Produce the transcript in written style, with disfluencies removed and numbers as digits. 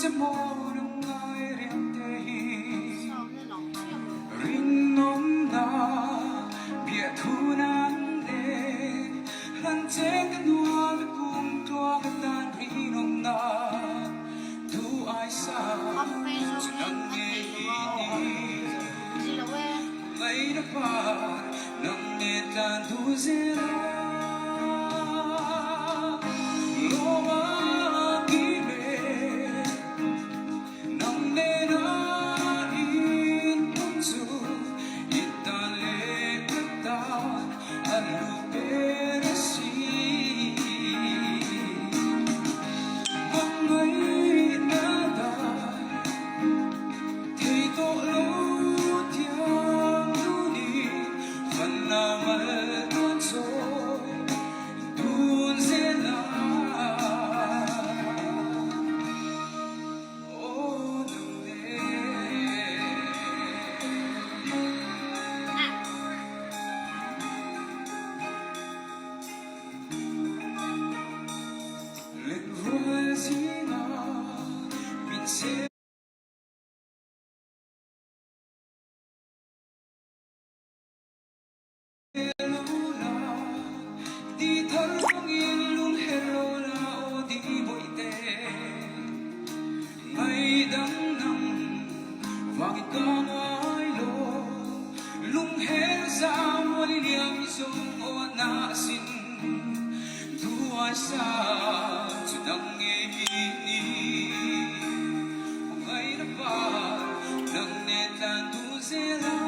จะมองน้องน้อยเรียบเดียรินน้องนาเบียดทุนันเดลันเจกันนัวไปกุมตัวกันดานรินน้องนาดูไอซาจะนั่งเงียไม่ได้พานั่งเนตันดูเซลาโลมากิเมนั่งเนนาอินตุจูอิตาเลกตาอันลูเปรสีบังไม่นาดาที่โตโลที่di thalong ilung hello la o di boite may dang nang wangit ka ngay lo lung hel sa wali niyang isong o nasin duwa sa sudang ngehini ngay na ba nang netan du sila